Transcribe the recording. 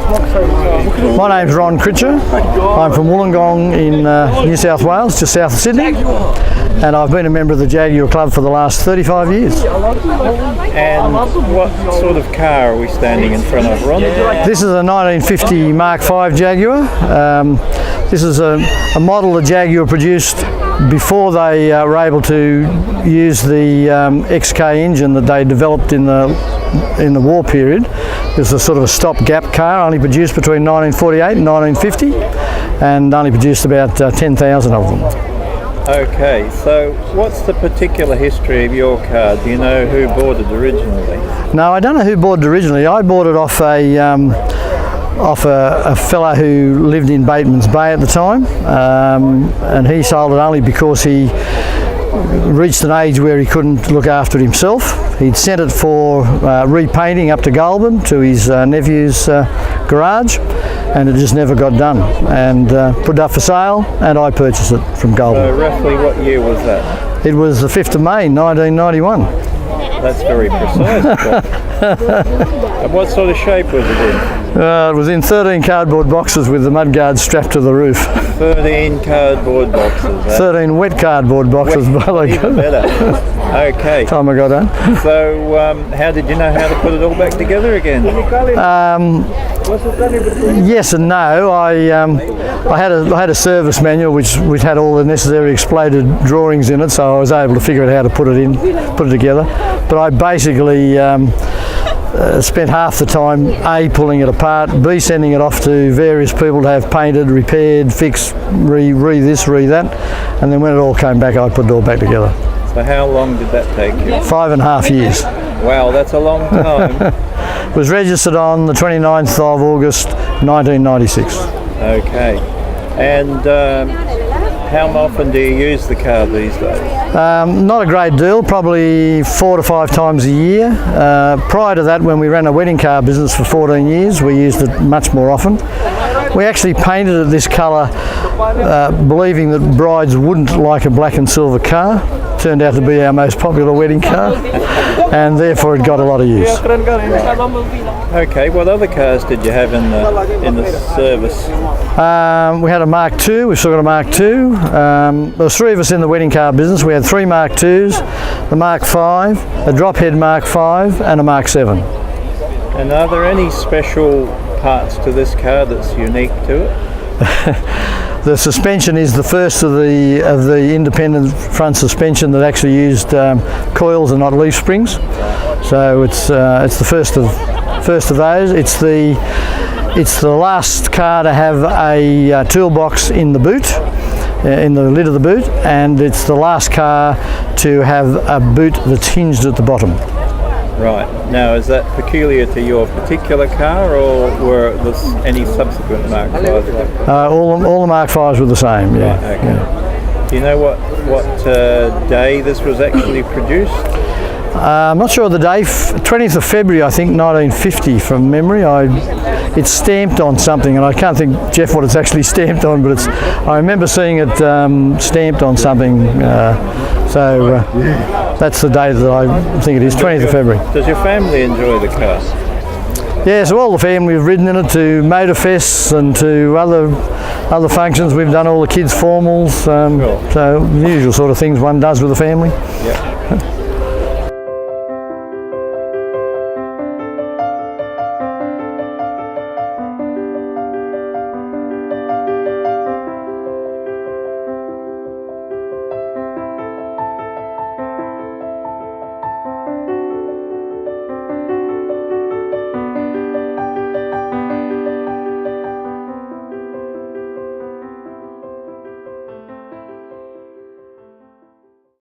My name's Ron Crichter. I'm from Wollongong in New South Wales, just south of Sydney, and I've been a member of the Jaguar Club for the last 35 years. And what sort of car are we standing in front of, Ron? This is a 1950 Mark V Jaguar. This is a model the Jaguar produced before they were able to use the XK engine that they developed in the war period. It was a sort of a stop-gap car, only produced between 1948 and 1950, and only produced about 10,000 of them. Okay, so what's the particular history of your car? Do you know who bought it originally? No, I don't know who bought it originally. I bought it off a fellow who lived in Bateman's Bay at the time, and he sold it only because he reached an age where he couldn't look after it himself. He'd sent it for repainting up to Goulburn to his nephew's garage, and it just never got done, and put it up for sale, and I purchased it from Goulburn. So roughly what year was that? It was the 5th of May 1991. That's very precise. And what sort of shape was it in? It was in 13 cardboard boxes with the mudguards strapped to the roof. 13 cardboard boxes. 13 wet cardboard boxes, by the way. Even better. Okay. Time I got done. So, how did you know how to put it all back together again? Yes and no. I had a service manual which had all the necessary exploded drawings in it, so I was able to figure out how to put it together. But I basically spent half the time A, pulling it apart, B, sending it off to various people to have painted, repaired, fixed, re this, re that, and then when it all came back I put it all back together. So how long did that take you? 5.5 years. Wow, that's a long time. It was registered on the 29th of August 1996. Okay. And how often do you use the car these days? Not a great deal, probably 4 to 5 times a year. Prior to that, when we ran a wedding car business for 14 years, we used it much more often. We actually painted it this colour, believing that brides wouldn't like a black and silver car. Turned out to be our most popular wedding car, and therefore it got a lot of use. Okay, what other cars did you have in the service? We had a Mark II, we've still got a Mark II. There was 3 of us in the wedding car business. We had 3 Mark IIs, the Mark V, a drophead Mark V, and a Mark VII. And are there any special parts to this car that's unique to it? The suspension is the first of the independent front suspension that actually used coils and not leaf springs. So it's the first of those. It's the last car to have a toolbox in the boot, in the lid of the boot, and it's the last car to have a boot that's hinged at the bottom. Right. Now, is that peculiar to your particular car, or were there any subsequent Mark Vs? All the Mark Vs were the same, yeah. Right, okay. Yeah. Do you know what day this was actually produced? I'm not sure the day, 20th of February I think 1950 from memory. It's stamped on something, and I can't think, Jeff, what it's actually stamped on, but I remember seeing it stamped on something, so that's the date that I think it is, 20th of February. Does your family enjoy the car? Yeah, so all the family have ridden in it to motor fests and to other functions. We've done all the kids' formals, so the usual sort of things one does with a family. Yeah.